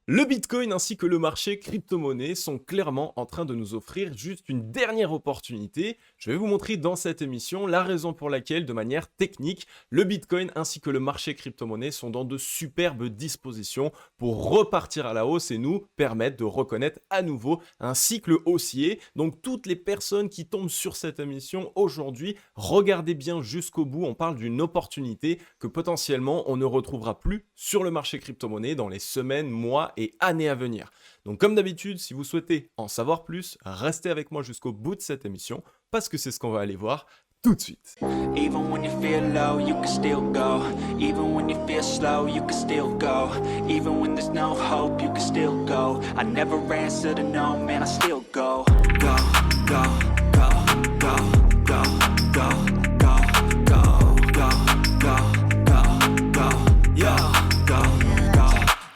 Le Bitcoin ainsi que le marché crypto-monnaie sont clairement en train de nous offrir juste une dernière opportunité. Je vais vous montrer dans cette émission la raison pour laquelle, de manière technique, le Bitcoin ainsi que le marché crypto-monnaie sont dans de superbes dispositions pour repartir à la hausse et nous permettre de reconnaître à nouveau un cycle haussier. Donc toutes les personnes qui tombent sur cette émission aujourd'hui, regardez bien jusqu'au bout. On parle d'une opportunité que potentiellement on ne retrouvera plus sur le marché crypto-monnaie dans les semaines, mois et années à venir. Donc comme d'habitude, si vous souhaitez en savoir plus, restez avec moi jusqu'au bout de cette émission parce que c'est ce qu'on va aller voir tout de suite. Even when you feel low, you can still go. Even when you feel slow, you can still go. Even when there's no hope, you can still go. I never answer to no, man, I still go. Go, go, go, go, go, go, go, go, go, go, go, go, yo, go, go,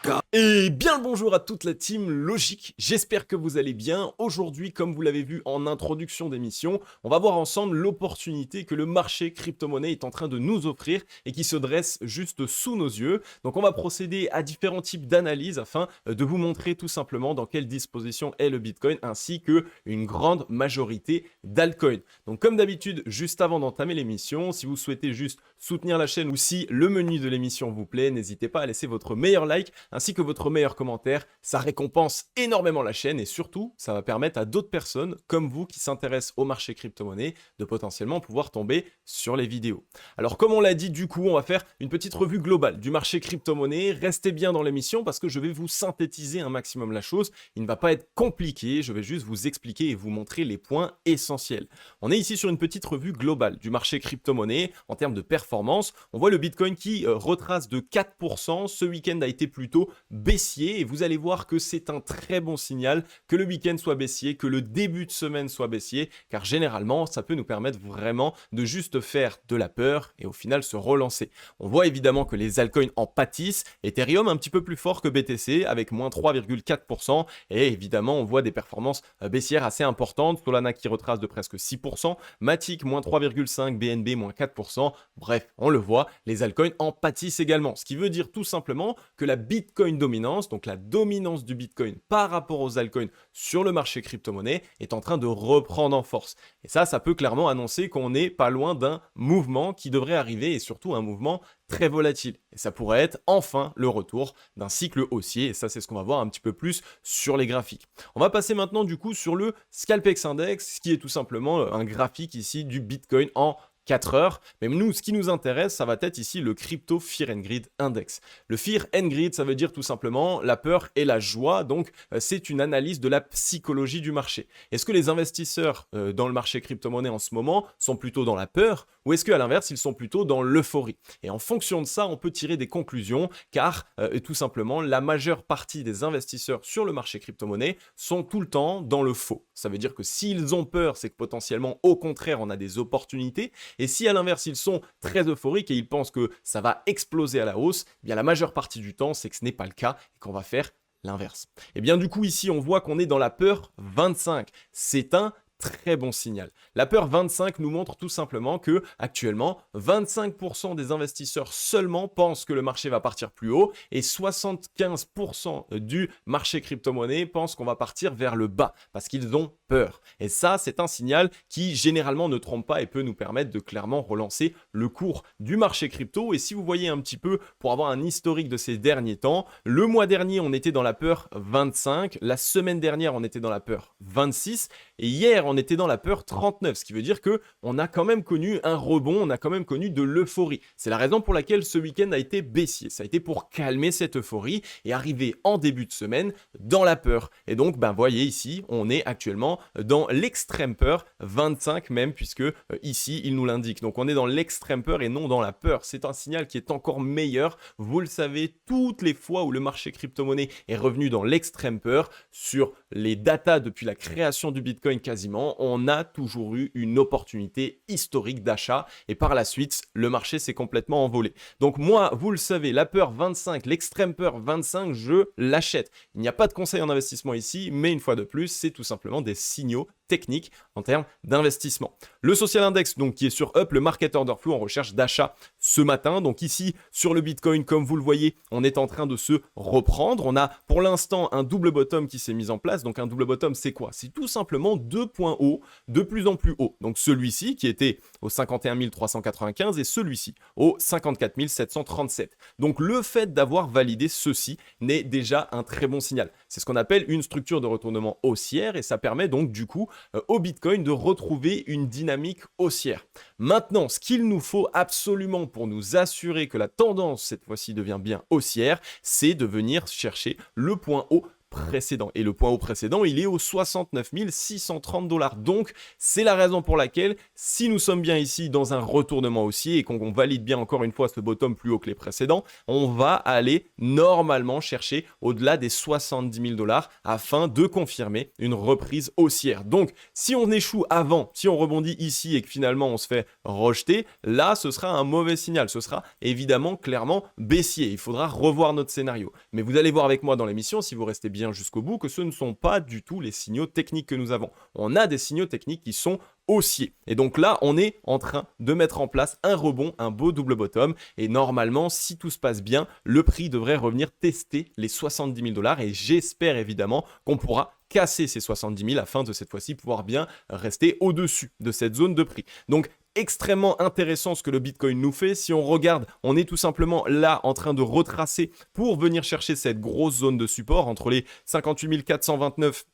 go. Et bien le bonjour à toute la team Logique, j'espère que vous allez bien. Aujourd'hui, comme vous l'avez vu en introduction d'émission, on va voir ensemble l'opportunité que le marché crypto-monnaie est en train de nous offrir et qui se dresse juste sous nos yeux. Donc on va procéder à différents types d'analyses afin de vous montrer tout simplement dans quelle disposition est le Bitcoin ainsi que une grande majorité d'altcoins. Donc comme d'habitude, juste avant d'entamer l'émission, si vous souhaitez juste soutenir la chaîne ou si le menu de l'émission vous plaît, n'hésitez pas à laisser votre meilleur like ainsi que votre meilleur commentaire. Ça récompense énormément la chaîne et surtout, ça va permettre à d'autres personnes comme vous qui s'intéressent au marché crypto-monnaie de potentiellement pouvoir tomber sur les vidéos. Alors comme on l'a dit, du coup, on va faire une petite revue globale du marché crypto-monnaie. Restez bien dans l'émission parce que je vais vous synthétiser un maximum la chose. Il ne va pas être compliqué, je vais juste vous expliquer et vous montrer les points essentiels. On est ici sur une petite revue globale du marché crypto-monnaie en termes de performance. On voit le Bitcoin qui retrace de 4%. Ce week-end a été plutôt baissier et vous allez voir que c'est un très bon signal que le week-end soit baissier, que le début de semaine soit baissier, car généralement ça peut nous permettre vraiment de juste faire de la peur et au final se relancer. On voit évidemment que les altcoins en pâtissent, Ethereum un petit peu plus fort que BTC avec moins 3,4% et évidemment on voit des performances baissières assez importantes, Solana qui retrace de presque 6%, Matic moins 3,5%, BNB moins 4%, bref on le voit, les altcoins en pâtissent également, ce qui veut dire tout simplement que la Bitcoin dominance, donc la dominance du Bitcoin par rapport aux altcoins sur le marché crypto-monnaie est en train de reprendre en force. Et ça peut clairement annoncer qu'on n'est pas loin d'un mouvement qui devrait arriver et surtout un mouvement très volatile. Et ça pourrait être enfin le retour d'un cycle haussier. Et ça, c'est ce qu'on va voir un petit peu plus sur les graphiques. On va passer maintenant du coup sur le Scalpex Index, qui est tout simplement un graphique ici du Bitcoin en 4 heures. Mais nous, ce qui nous intéresse, ça va être ici le Crypto Fear and Greed Index. Le Fear and Greed, ça veut dire tout simplement la peur et la joie. Donc, c'est une analyse de la psychologie du marché. Est-ce que les investisseurs dans le marché crypto-monnaie en ce moment sont plutôt dans la peur ou est-ce qu'à l'inverse, ils sont plutôt dans l'euphorie? Et en fonction de ça, on peut tirer des conclusions car tout simplement, la majeure partie des investisseurs sur le marché crypto-monnaie sont tout le temps dans le faux. Ça veut dire que s'ils ont peur, c'est que potentiellement, au contraire, on a des opportunités. Et si à l'inverse, ils sont très euphoriques et ils pensent que ça va exploser à la hausse, eh bien la majeure partie du temps, c'est que ce n'est pas le cas et qu'on va faire l'inverse. Et bien du coup, ici, on voit qu'on est dans la peur 25. C'est un très bon signal. La peur 25 nous montre tout simplement que actuellement 25% des investisseurs seulement pensent que le marché va partir plus haut et 75% du marché crypto-monnaie pensent qu'on va partir vers le bas parce qu'ils ont peur. Et ça, c'est un signal qui généralement ne trompe pas et peut nous permettre de clairement relancer le cours du marché crypto. Et si vous voyez un petit peu pour avoir un historique de ces derniers temps, le mois dernier, on était dans la peur 25, la semaine dernière, on était dans la peur 26 et hier, on était dans la peur 39, ce qui veut dire que on a quand même connu un rebond, on a quand même connu de l'euphorie. C'est la raison pour laquelle ce week-end a été baissier. Ça a été pour calmer cette euphorie et arriver en début de semaine dans la peur. Et donc, voyez ici, on est actuellement dans l'extrême peur, 25 même, puisque ici, il nous l'indique. Donc, on est dans l'extrême peur et non dans la peur. C'est un signal qui est encore meilleur. Vous le savez, toutes les fois où le marché crypto-monnaie est revenu dans l'extrême peur, sur les datas depuis la création du Bitcoin quasiment, on a toujours eu une opportunité historique d'achat et par la suite, le marché s'est complètement envolé. Donc moi, vous le savez, la peur 25, l'extrême peur 25, je l'achète. Il n'y a pas de conseil en investissement ici, mais une fois de plus, c'est tout simplement des signaux techniques en termes d'investissement. Le social index, donc qui est sur Up, le market order flow en recherche d'achat ce matin. Donc ici, sur le Bitcoin, comme vous le voyez, on est en train de se reprendre. On a pour l'instant un double bottom qui s'est mis en place. Donc un double bottom, c'est quoi? C'est tout simplement deux points hauts de plus en plus hauts. Donc celui-ci qui était au 51 395 et celui-ci au 54 737. Donc le fait d'avoir validé ceci n'est déjà un très bon signal. C'est ce qu'on appelle une structure de retournement haussière et ça permet donc du coup au Bitcoin de retrouver une dynamique haussière. Maintenant, ce qu'il nous faut absolument pour nous assurer que la tendance cette fois-ci devient bien haussière, c'est de venir chercher le point haut précédent. Et le point haut précédent, il est au 69 630 $. Donc, c'est la raison pour laquelle, si nous sommes bien ici dans un retournement haussier et qu'on valide bien encore une fois ce bottom plus haut que les précédents, on va aller normalement chercher au-delà des 70 000 $ afin de confirmer une reprise haussière. Donc, si on échoue avant, si on rebondit ici et que finalement on se fait rejeter, là, ce sera un mauvais signal. Ce sera évidemment clairement baissier. Il faudra revoir notre scénario. Mais vous allez voir avec moi dans l'émission, si vous restez bien jusqu'au bout, que ce ne sont pas du tout les signaux techniques que nous avons. On a des signaux techniques qui sont haussiers. Et donc là, on est en train de mettre en place un rebond, un beau double bottom. Et normalement, si tout se passe bien, le prix devrait revenir tester les 70 000 $ et j'espère évidemment qu'on pourra casser ces 70 000 afin de cette fois-ci pouvoir bien rester au-dessus de cette zone de prix. Donc, extrêmement intéressant ce que le Bitcoin nous fait. Si on regarde, on est tout simplement là en train de retracer pour venir chercher cette grosse zone de support entre les 58 429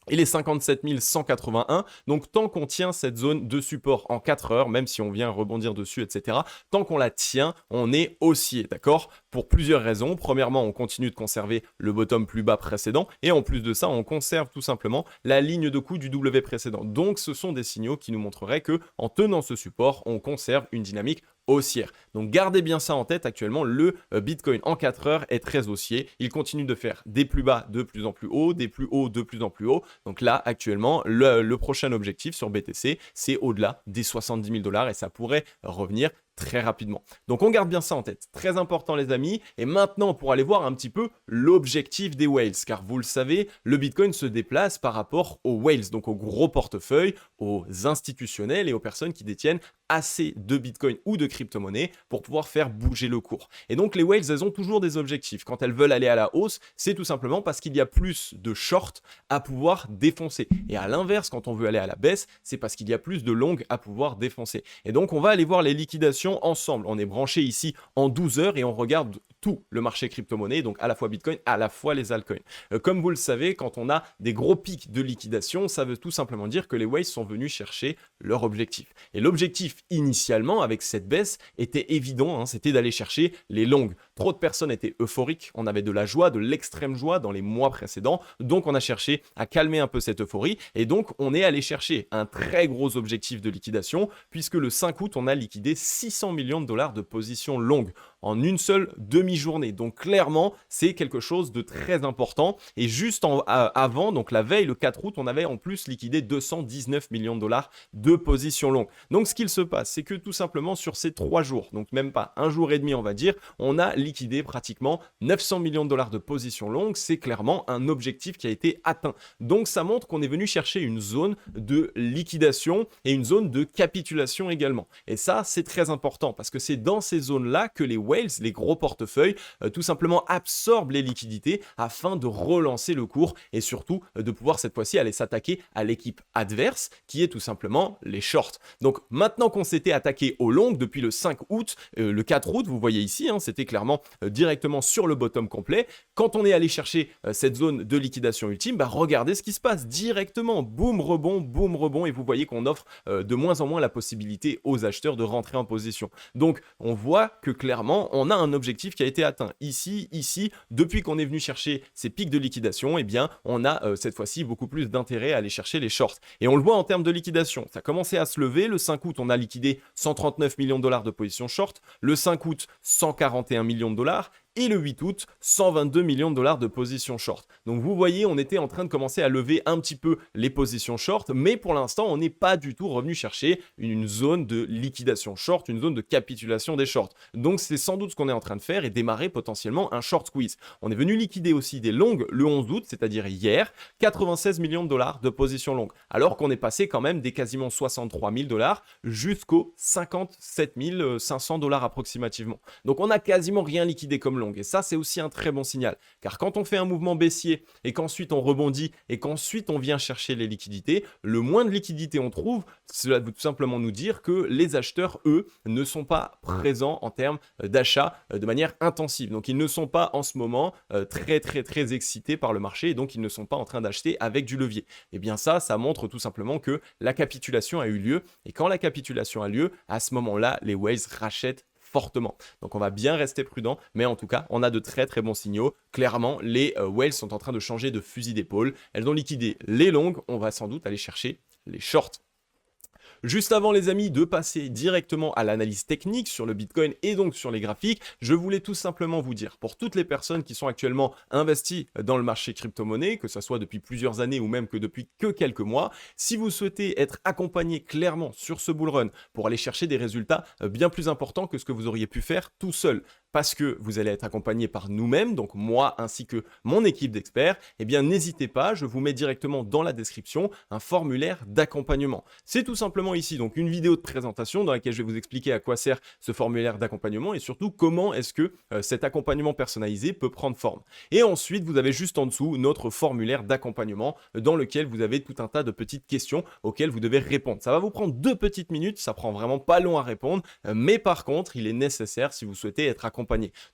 et les 57 181. Donc, tant qu'on tient cette zone de support en 4 heures, même si on vient rebondir dessus, etc., tant qu'on la tient, on est haussier, d'accord? Pour plusieurs raisons. Premièrement, on continue de conserver le bottom plus bas précédent et en plus de ça, on conserve tout simplement la ligne de coup du W précédent. Donc, ce sont des signaux qui nous montreraient que en tenant ce support, on conserve une dynamique haussière. Donc gardez bien ça en tête, actuellement le Bitcoin en 4 heures est très haussier, il continue de faire des plus bas de plus en plus haut, des plus hauts de plus en plus haut. Donc là actuellement le prochain objectif sur BTC c'est au-delà des 70 000 $ et ça pourrait revenir très rapidement. Donc on garde bien ça en tête, très important les amis. Et maintenant pour aller voir un petit peu l'objectif des whales, car vous le savez, le Bitcoin se déplace par rapport aux whales, donc aux gros portefeuilles, aux institutionnels et aux personnes qui détiennent assez de Bitcoin ou de crypto-monnaie pour pouvoir faire bouger le cours. Et donc les whales, elles ont toujours des objectifs. Quand elles veulent aller à la hausse, c'est tout simplement parce qu'il y a plus de short à pouvoir défoncer. Et à l'inverse, quand on veut aller à la baisse, c'est parce qu'il y a plus de long à pouvoir défoncer. Et donc on va aller voir les liquidations ensemble. On est branché ici en 12 heures et on regarde tout le marché crypto-monnaie, donc à la fois Bitcoin, à la fois les altcoins. Comme vous le savez, quand on a des gros pics de liquidation, ça veut tout simplement dire que les whales sont venus chercher leur objectif. Et l'objectif initialement avec cette baisse était évident, hein, c'était d'aller chercher les longues. Trop de personnes étaient euphoriques, on avait de la joie, de l'extrême joie dans les mois précédents, donc on a cherché à calmer un peu cette euphorie et donc on est allé chercher un très gros objectif de liquidation puisque le 5 août on a liquidé 600 millions de dollars de positions longues en une seule demi-journée. Donc clairement, c'est quelque chose de très important. Et juste avant, donc la veille, le 4 août, on avait en plus liquidé 219 millions de dollars de positions longues. Donc ce qu'il se passe, c'est que tout simplement sur ces 3 jours, donc même pas un jour et demi on va dire, on a liquidé pratiquement 900 millions de dollars de positions longues. C'est clairement un objectif qui a été atteint. Donc ça montre qu'on est venu chercher une zone de liquidation et une zone de capitulation également. Et ça, c'est très important parce que c'est dans ces zones-là que les whales, les gros portefeuilles, tout simplement absorbent les liquidités afin de relancer le cours et surtout de pouvoir cette fois-ci aller s'attaquer à l'équipe adverse qui est tout simplement les shorts. Donc maintenant qu'on s'était attaqué aux longues depuis le 5 août, le 4 août, vous voyez ici, hein, c'était clairement directement sur le bottom complet. Quand on est allé chercher cette zone de liquidation ultime, bah regardez ce qui se passe directement, boum rebond et vous voyez qu'on offre de moins en moins la possibilité aux acheteurs de rentrer en position. Donc on voit que clairement on a un objectif qui a été atteint ici, depuis qu'on est venu chercher ces pics de liquidation, eh bien on a cette fois-ci beaucoup plus d'intérêt à aller chercher les shorts. Et on le voit en termes de liquidation, ça a commencé à se lever, le 5 août on a liquidé 139 millions de dollars de position short, le 5 août 141 millions de dollars, Et le 8 août, 122 millions de dollars de position short. Donc vous voyez, on était en train de commencer à lever un petit peu les positions short, mais pour l'instant, on n'est pas du tout revenu chercher une zone de liquidation short, une zone de capitulation des shorts. Donc c'est sans doute ce qu'on est en train de faire et démarrer potentiellement un short squeeze. On est venu liquider aussi des longues le 11 août, c'est-à-dire hier, 96 millions de dollars de position longue, alors qu'on est passé quand même des quasiment 63 000 dollars jusqu'aux 57 500 dollars approximativement. Donc on a quasiment rien liquidé comme longue et ça c'est aussi un très bon signal, car quand on fait un mouvement baissier et qu'ensuite on rebondit et qu'ensuite on vient chercher les liquidités, le moins de liquidités on trouve, cela veut tout simplement nous dire que les acheteurs, eux, ne sont pas présents en termes d'achat de manière intensive. Donc ils ne sont pas en ce moment très excités par le marché et donc ils ne sont pas en train d'acheter avec du levier. Et bien ça montre tout simplement que la capitulation a eu lieu et quand la capitulation a lieu, à ce moment-là, les whales rachètent fortement. Donc on va bien rester prudent, mais en tout cas, on a de très bons signaux. Clairement, les whales sont en train de changer de fusil d'épaule. Elles ont liquidé les longues, on va sans doute aller chercher les shorts. Juste avant les amis de passer directement à l'analyse technique sur le Bitcoin et donc sur les graphiques, je voulais tout simplement vous dire, pour toutes les personnes qui sont actuellement investies dans le marché crypto-monnaie, que ce soit depuis plusieurs années ou même que depuis quelques mois, si vous souhaitez être accompagné clairement sur ce bull run pour aller chercher des résultats bien plus importants que ce que vous auriez pu faire tout seul, parce que vous allez être accompagné par nous-mêmes, donc moi ainsi que mon équipe d'experts, eh bien n'hésitez pas, je vous mets directement dans la description un formulaire d'accompagnement. C'est tout simplement ici donc une vidéo de présentation dans laquelle je vais vous expliquer à quoi sert ce formulaire d'accompagnement et surtout comment est-ce que cet accompagnement personnalisé peut prendre forme. Et ensuite, vous avez juste en dessous notre formulaire d'accompagnement dans lequel vous avez tout un tas de petites questions auxquelles vous devez répondre. Ça va vous prendre 2 petites minutes, ça prend vraiment pas long à répondre, mais par contre, il est nécessaire si vous souhaitez être accompagné.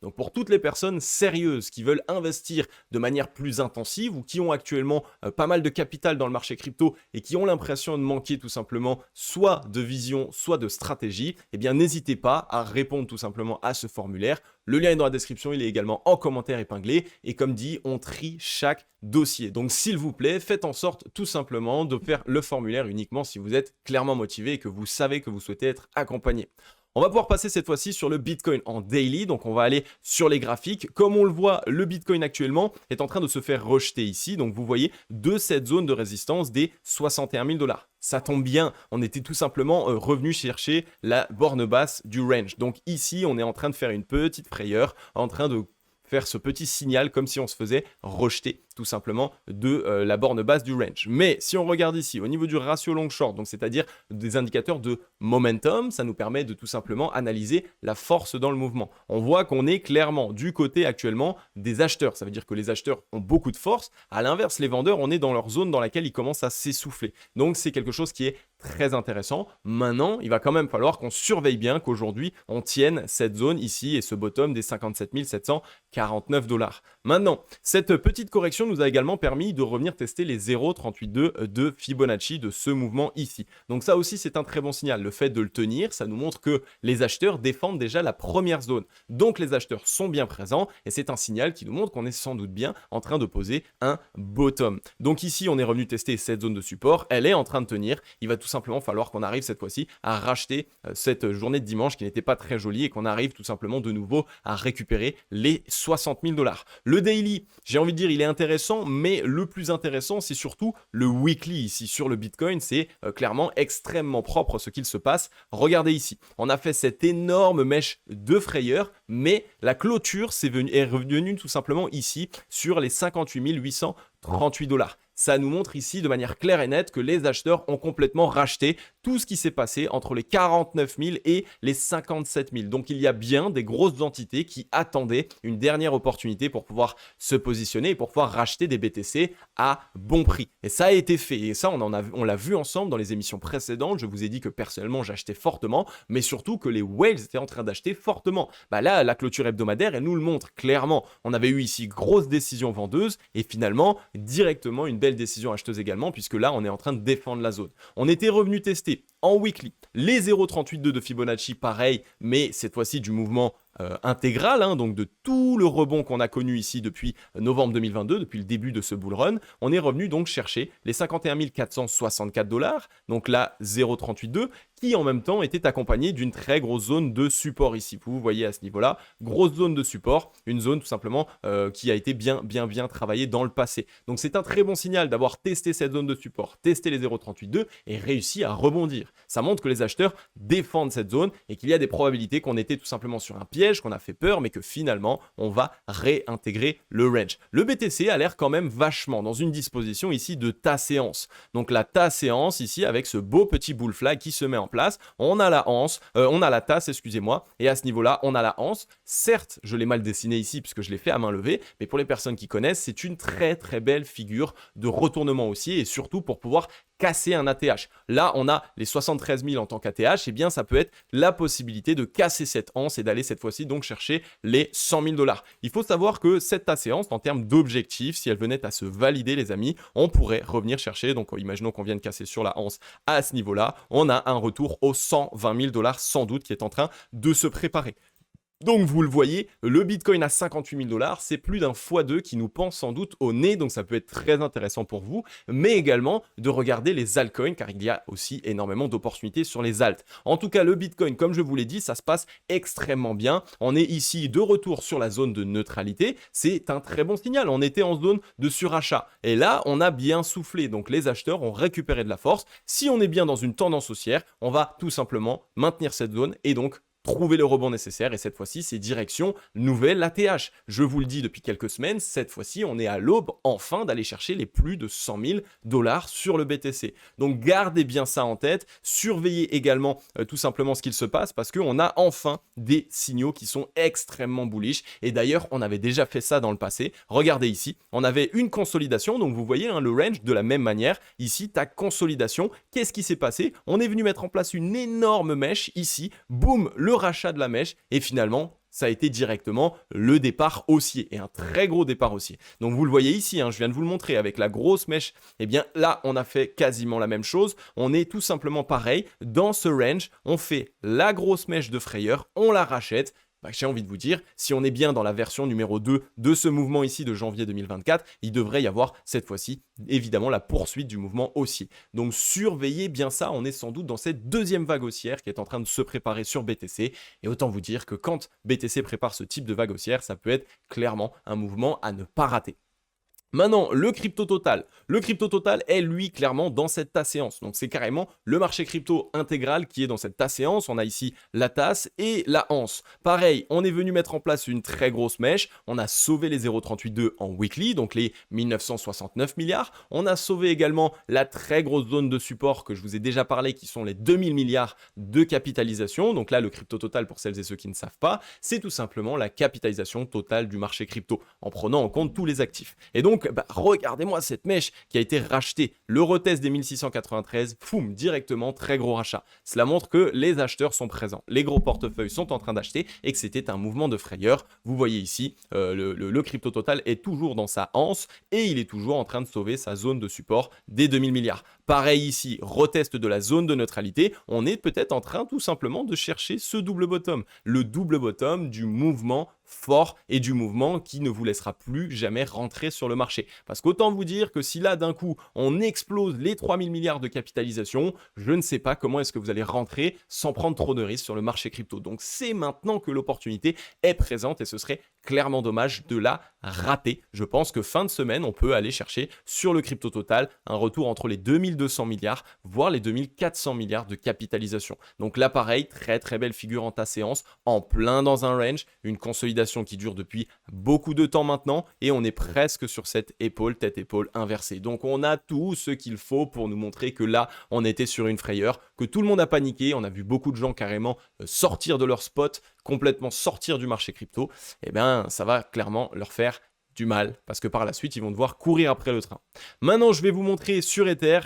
Donc pour toutes les personnes sérieuses qui veulent investir de manière plus intensive ou qui ont actuellement pas mal de capital dans le marché crypto et qui ont l'impression de manquer tout simplement soit de vision, soit de stratégie, eh bien n'hésitez pas à répondre tout simplement à ce formulaire. Le lien est dans la description, il est également en commentaire épinglé et comme dit, on trie chaque dossier. Donc s'il vous plaît, faites en sorte tout simplement de faire le formulaire uniquement si vous êtes clairement motivé et que vous savez que vous souhaitez être accompagné. On va pouvoir passer cette fois-ci sur le Bitcoin en daily, donc on va aller sur les graphiques. Comme on le voit, le Bitcoin actuellement est en train de se faire rejeter ici, donc vous voyez de cette zone de résistance des 61 000 dollars. Ça tombe bien, on était tout simplement revenu chercher la borne basse du range. Donc ici, on est en train de faire une petite frayeur, en train de faire ce petit signal comme si on se faisait rejeter tout simplement de la borne basse du range. Mais si on regarde ici au niveau du ratio long short, donc c'est-à-dire des indicateurs de momentum, ça nous permet de tout simplement analyser la force dans le mouvement. On voit qu'on est clairement du côté actuellement des acheteurs. Ça veut dire que les acheteurs ont beaucoup de force. À l'inverse, les vendeurs, on est dans leur zone dans laquelle ils commencent à s'essouffler. Donc c'est quelque chose qui est très intéressant. Maintenant, il va quand même falloir qu'on surveille bien qu'aujourd'hui, on tienne cette zone ici et ce bottom des 57 749 dollars. Maintenant, cette petite correction nous a également permis de revenir tester les 0,382 de Fibonacci de ce mouvement ici. Donc ça aussi, c'est un très bon signal. Le fait de le tenir, ça nous montre que les acheteurs défendent déjà la première zone. Donc les acheteurs sont bien présents et c'est un signal qui nous montre qu'on est sans doute bien en train de poser un bottom. Donc ici, on est revenu tester cette zone de support. Elle est en train de tenir. Il va tout simplement falloir qu'on arrive cette fois-ci à racheter cette journée de dimanche qui n'était pas très jolie et qu'on arrive tout simplement de nouveau à récupérer les 60 000 dollars. Le daily, j'ai envie de dire, il est intéressant, mais le plus intéressant, c'est surtout le weekly ici sur le Bitcoin. C'est clairement extrêmement propre ce qu'il se passe. Regardez ici, on a fait cette énorme mèche de frayeur, mais la clôture est revenue tout simplement ici sur les 58 838 dollars. Ça nous montre ici de manière claire et nette que les acheteurs ont complètement racheté tout ce qui s'est passé entre les 49 000 et les 57 000. Donc il y a bien des grosses entités qui attendaient une dernière opportunité pour pouvoir se positionner et pour pouvoir racheter des BTC à bon prix. Et ça a été fait. Et ça, on l'a vu ensemble dans les émissions précédentes. Je vous ai dit que personnellement, j'achetais fortement, mais surtout que les whales étaient en train d'acheter fortement. Bah là, la clôture hebdomadaire, elle nous le montre clairement. On avait eu ici grosse décision vendeuse et finalement, directement une belle décision acheteuse également, puisque là, on est en train de défendre la zone. On était revenu tester en weekly. Les 0,382 de Fibonacci, pareil, mais cette fois-ci du mouvement intégral, hein, donc de tout le rebond qu'on a connu ici depuis novembre 2022, depuis le début de ce bull run, on est revenu donc chercher les 51 464 $, donc là 0,382, qui en même temps était accompagné d'une très grosse zone de support ici. Vous voyez à ce niveau-là, grosse zone de support, une zone tout simplement qui a été bien travaillée dans le passé. Donc c'est un très bon signal d'avoir testé cette zone de support, testé les 0,382 et réussi à rebondir. Ça montre que les acheteurs défendent cette zone et qu'il y a des probabilités qu'on était tout simplement sur un piège, qu'on a fait peur, mais que finalement on va réintégrer le range. Le BTC a l'air quand même vachement dans une disposition ici de ta séance. Donc la ta séance ici avec ce beau petit bull flag qui se met en place. On a la anse, on a la tasse, excusez-moi, et à ce niveau-là, on a la anse. Certes, je l'ai mal dessiné ici puisque je l'ai fait à main levée, mais pour les personnes qui connaissent, c'est une très belle figure de retournement haussier et surtout pour pouvoir casser un ATH. Là, on a les 73 000 en tant qu'ATH, et bien ça peut être la possibilité de casser cette anse et d'aller cette fois-ci donc chercher les 100 000 $. Il faut savoir que cette séance, en termes d'objectifs, si elle venait à se valider, les amis, on pourrait revenir chercher, donc imaginons qu'on vienne casser sur la anse à ce niveau-là, on a un retour aux 120 000 $ sans doute qui est en train de se préparer. Donc vous le voyez, le Bitcoin à 58 000 $, c'est plus d'un x2 qui nous pend sans doute au nez, donc ça peut être très intéressant pour vous, mais également de regarder les altcoins, car il y a aussi énormément d'opportunités sur les alts. En tout cas, le Bitcoin, comme je vous l'ai dit, ça se passe extrêmement bien. On est ici de retour sur la zone de neutralité, c'est un très bon signal. On était en zone de surachat, et là, on a bien soufflé, donc les acheteurs ont récupéré de la force. Si on est bien dans une tendance haussière, on va tout simplement maintenir cette zone, et donc trouver le rebond nécessaire, et cette fois-ci, c'est direction nouvelle ATH. Je vous le dis depuis quelques semaines, cette fois-ci, on est à l'aube, enfin, d'aller chercher les plus de 100 000 $ sur le BTC. Donc, gardez bien ça en tête, surveillez également tout simplement ce qu'il se passe, parce qu'on a enfin des signaux qui sont extrêmement bullish, et d'ailleurs, on avait déjà fait ça dans le passé. Regardez ici, on avait une consolidation, donc vous voyez hein, le range de la même manière, ici, ta consolidation, qu'est-ce qui s'est passé? On est venu mettre en place une énorme mèche ici, boum, le rachat de la mèche, et finalement ça a été directement le départ haussier, et un très gros départ haussier. Donc vous le voyez ici, hein, je viens de vous le montrer avec la grosse mèche, et bien là on a fait quasiment la même chose, on est tout simplement pareil, dans ce range, on fait la grosse mèche de frayeur, on la rachète. J'ai envie de vous dire, si on est bien dans la version numéro 2 de ce mouvement ici de janvier 2024, il devrait y avoir cette fois-ci évidemment la poursuite du mouvement haussier. Donc surveillez bien ça, on est sans doute dans cette deuxième vague haussière qui est en train de se préparer sur BTC, et autant vous dire que quand BTC prépare ce type de vague haussière, ça peut être clairement un mouvement à ne pas rater. Maintenant, le crypto total. Le crypto total est lui clairement dans cette tasse séance. Donc c'est carrément le marché crypto intégral qui est dans cette tasse séance. On a ici la tasse et la anse. Pareil, on est venu mettre en place une très grosse mèche. On a sauvé les 0,382 en weekly, donc les 1969 milliards. On a sauvé également la très grosse zone de support que je vous ai déjà parlé, qui sont les 2000 milliards de capitalisation. Donc là, le crypto total, pour celles et ceux qui ne savent pas, c'est tout simplement la capitalisation totale du marché crypto, en prenant en compte tous les actifs. Et donc, regardez-moi cette mèche qui a été rachetée, le retest des 1693, foum, directement, très gros rachat. Cela montre que les acheteurs sont présents, les gros portefeuilles sont en train d'acheter et que c'était un mouvement de frayeur. Vous voyez ici, le crypto total est toujours dans sa anse et il est toujours en train de sauver sa zone de support des 2000 milliards. Pareil ici, retest de la zone de neutralité, on est peut-être en train tout simplement de chercher ce double bottom, le double bottom du mouvement fort et du mouvement qui ne vous laissera plus jamais rentrer sur le marché. Parce qu'autant vous dire que si là d'un coup on explose les 3000 milliards de capitalisation, je ne sais pas comment est-ce que vous allez rentrer sans prendre trop de risques sur le marché crypto. Donc c'est maintenant que l'opportunité est présente et ce serait clairement dommage de la rater. Je pense que fin de semaine, on peut aller chercher sur le crypto total un retour entre les 2200 milliards, voire les 2400 milliards de capitalisation. Donc là, pareil, très belle figure en ta séance, en plein dans un range, une consolidation qui dure depuis beaucoup de temps maintenant et on est presque sur cette épaule, tête-épaule inversée. Donc on a tout ce qu'il faut pour nous montrer que là, on était sur une frayeur, que tout le monde a paniqué. On a vu beaucoup de gens carrément sortir de leur spot, complètement sortir du marché crypto. Eh bien, ça va clairement leur faire du mal parce que par la suite ils vont devoir courir après le train. Maintenant je vais vous montrer sur Ether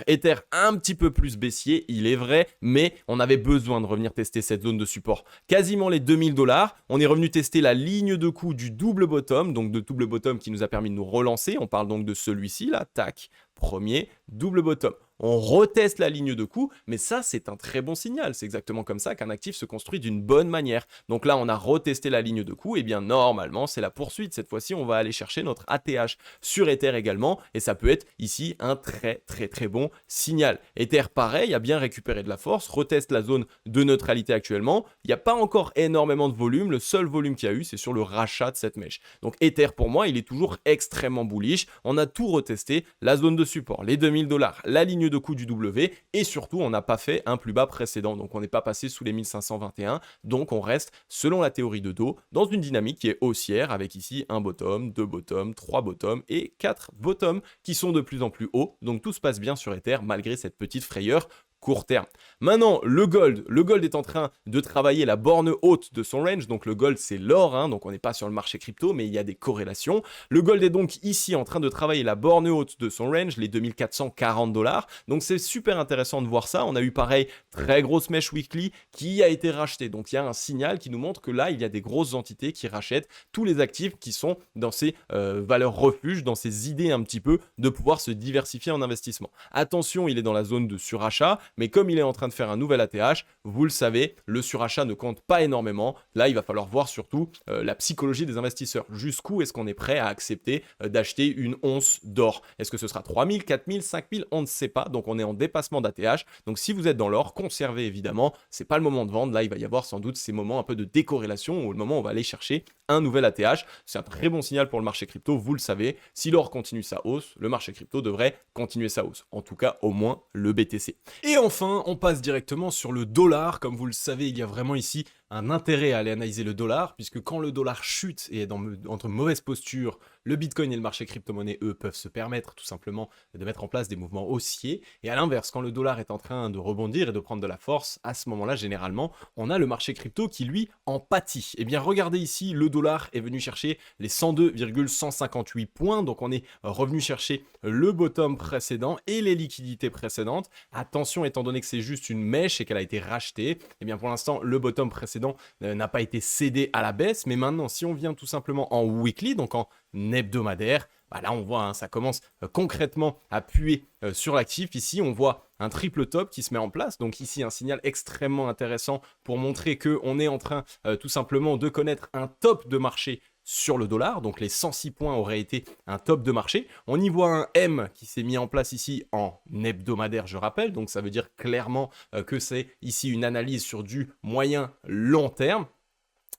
un petit peu plus baissier, il est vrai, mais on avait besoin de revenir tester cette zone de support, quasiment les 2000 $. On est revenu tester la ligne de coup du double bottom, donc de double bottom qui nous a permis de nous relancer. On parle donc de celui-ci là, tac, premier double bottom. on reteste la ligne de coût, mais ça c'est un très bon signal, c'est exactement comme ça qu'un actif se construit d'une bonne manière. Donc là on a retesté la ligne de coût, et bien normalement c'est la poursuite, cette fois-ci on va aller chercher notre ATH sur Ether également, et ça peut être ici un très bon signal. Ether pareil, a bien récupéré de la force, reteste la zone de neutralité actuellement, il n'y a pas encore énormément de volume, le seul volume qu'il y a eu c'est sur le rachat de cette mèche. Donc Ether pour moi il est toujours extrêmement bullish, on a tout retesté, la zone de support, les 2000$, la ligne de coût du W, et surtout on n'a pas fait un plus bas précédent, donc on n'est pas passé sous les 1521, donc on reste selon la théorie de Do dans une dynamique qui est haussière avec ici un bottom, 2 bottoms, 3 bottoms et 4 bottoms qui sont de plus en plus hauts, donc tout se passe bien sur Ether malgré cette petite frayeur court terme. Maintenant, le gold est en train de travailler la borne haute de son range, donc le gold c'est l'or, hein, donc on n'est pas sur le marché crypto, mais il y a des corrélations. Le gold est donc ici en train de travailler la borne haute de son range, les 2440$, donc c'est super intéressant de voir ça. On a eu pareil, très grosse mèche weekly qui a été rachetée, donc il y a un signal qui nous montre que là, il y a des grosses entités qui rachètent tous les actifs qui sont dans ces valeurs refuges, dans ces idées un petit peu de pouvoir se diversifier en investissement. Attention, il est dans la zone de surachat, mais comme il est en train de faire un nouvel ATH, vous le savez, le surachat ne compte pas énormément. Là, il va falloir voir surtout la psychologie des investisseurs. Jusqu'où est-ce qu'on est prêt à accepter d'acheter une once d'or? Est-ce que ce sera 3000, 4000, 5000? On ne sait pas. Donc, on est en dépassement d'ATH. Donc, si vous êtes dans l'or, conservez évidemment. C'est pas le moment de vendre. Là, il va y avoir sans doute ces moments un peu de décorrélation où le moment où on va aller chercher un nouvel ATH. C'est un très bon signal pour le marché crypto. Vous le savez, si l'or continue sa hausse, le marché crypto devrait continuer sa hausse. En tout cas, au moins le BTC. Et enfin, on passe directement sur le dollar. Comme vous le savez, il y a vraiment ici un intérêt à aller analyser le dollar, puisque quand le dollar chute et est entre mauvaise posture, le Bitcoin et le marché crypto-monnaie, eux, peuvent se permettre tout simplement de mettre en place des mouvements haussiers. Et à l'inverse, quand le dollar est en train de rebondir et de prendre de la force, à ce moment-là, généralement, on a le marché crypto qui, lui, en pâtit. Eh bien, regardez ici, le dollar est venu chercher les 102,158 points, donc on est revenu chercher le bottom précédent et les liquidités précédentes. Attention, étant donné que c'est juste une mèche et qu'elle a été rachetée, eh bien, pour l'instant, le bottom précédent n'a pas été cédé à la baisse, mais maintenant si on vient tout simplement en weekly, donc en hebdomadaire, bah là on voit, hein, ça commence concrètement à puer sur l'actif. Ici on voit un triple top qui se met en place, donc ici un signal extrêmement intéressant pour montrer qu'on est en train tout simplement de connaître un top de marché sur le dollar, donc les 106 points auraient été un top de marché. On y voit un M qui s'est mis en place ici en hebdomadaire, je rappelle, donc ça veut dire clairement que c'est ici une analyse sur du moyen long terme.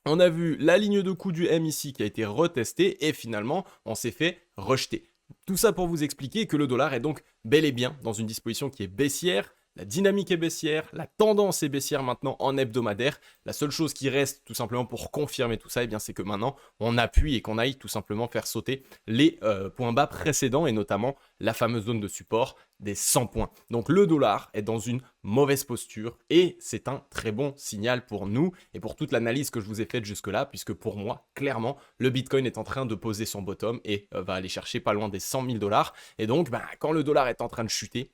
On a vu la ligne de coût du M ici qui a été retestée et finalement on s'est fait rejeter. Tout ça pour vous expliquer que le dollar est donc bel et bien dans une disposition qui est baissière. La dynamique est baissière, la tendance est baissière maintenant en hebdomadaire. La seule chose qui reste tout simplement pour confirmer tout ça, eh bien, c'est que maintenant on appuie et qu'on aille tout simplement faire sauter les points bas précédents et notamment la fameuse zone de support des 100 points. Donc le dollar est dans une mauvaise posture et c'est un très bon signal pour nous et pour toute l'analyse que je vous ai faite jusque-là, puisque pour moi, clairement, le Bitcoin est en train de poser son bottom et va aller chercher pas loin des 100 000 $. Et donc, quand le dollar est en train de chuter,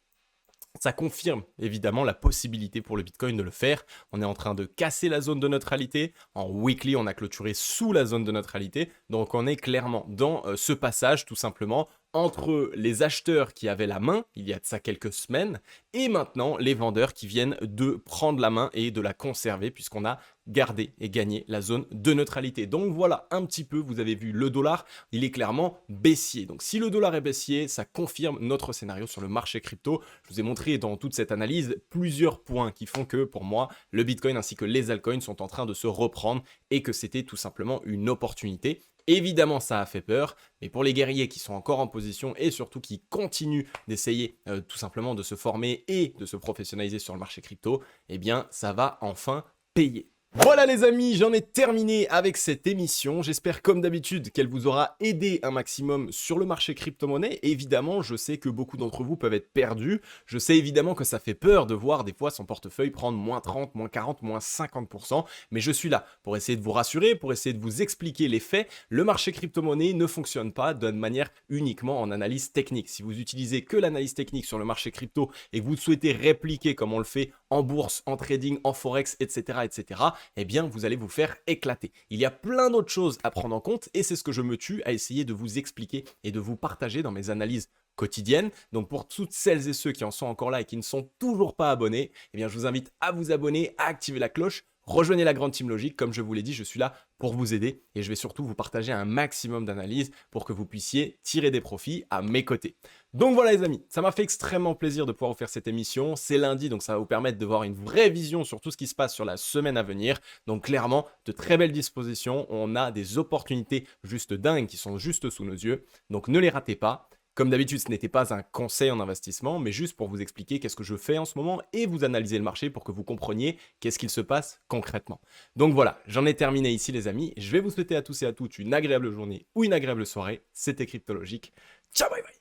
ça confirme évidemment la possibilité pour le Bitcoin de le faire. On est en train de casser la zone de neutralité. En weekly, on a clôturé sous la zone de neutralité. Donc on est clairement dans ce passage tout simplement entre les acheteurs qui avaient la main, il y a de ça quelques semaines, et maintenant les vendeurs qui viennent de prendre la main et de la conserver puisqu'on a gardé et gagné la zone de neutralité. Donc voilà un petit peu, vous avez vu le dollar, il est clairement baissier. Donc si le dollar est baissier, ça confirme notre scénario sur le marché crypto. Je vous ai montré dans toute cette analyse plusieurs points qui font que pour moi, le Bitcoin ainsi que les altcoins sont en train de se reprendre et que c'était tout simplement une opportunité. Évidemment, ça a fait peur, mais pour les guerriers qui sont encore en position et surtout qui continuent d'essayer tout simplement de se former et de se professionnaliser sur le marché crypto, eh bien, ça va enfin payer. Voilà les amis, j'en ai terminé avec cette émission. J'espère comme d'habitude qu'elle vous aura aidé un maximum sur le marché crypto-monnaie. Évidemment, je sais que beaucoup d'entre vous peuvent être perdus. Je sais évidemment que ça fait peur de voir des fois son portefeuille prendre moins 30, moins 40, moins 50%. Mais je suis là pour essayer de vous rassurer, pour essayer de vous expliquer les faits. Le marché crypto-monnaie ne fonctionne pas de manière uniquement en analyse technique. Si vous utilisez que l'analyse technique sur le marché crypto et que vous souhaitez répliquer comme on le fait en bourse, en trading, en forex, etc., etc., eh bien, vous allez vous faire éclater. Il y a plein d'autres choses à prendre en compte et c'est ce que je me tue à essayer de vous expliquer et de vous partager dans mes analyses quotidiennes. Donc pour toutes celles et ceux qui en sont encore là et qui ne sont toujours pas abonnés, eh bien, je vous invite à vous abonner, à activer la cloche. Rejoignez la grande team logique, comme je vous l'ai dit, je suis là pour vous aider et je vais surtout vous partager un maximum d'analyses pour que vous puissiez tirer des profits à mes côtés. Donc voilà les amis, ça m'a fait extrêmement plaisir de pouvoir vous faire cette émission. C'est lundi, donc ça va vous permettre de voir une vraie vision sur tout ce qui se passe sur la semaine à venir. Donc clairement, de très belles dispositions, on a des opportunités juste dingues qui sont juste sous nos yeux. Donc ne les ratez pas. Comme d'habitude, ce n'était pas un conseil en investissement, mais juste pour vous expliquer qu'est-ce que je fais en ce moment et vous analyser le marché pour que vous compreniez qu'est-ce qu'il se passe concrètement. Donc voilà, j'en ai terminé ici les amis. Je vais vous souhaiter à tous et à toutes une agréable journée ou une agréable soirée. C'était Cryptologique. Ciao, bye bye.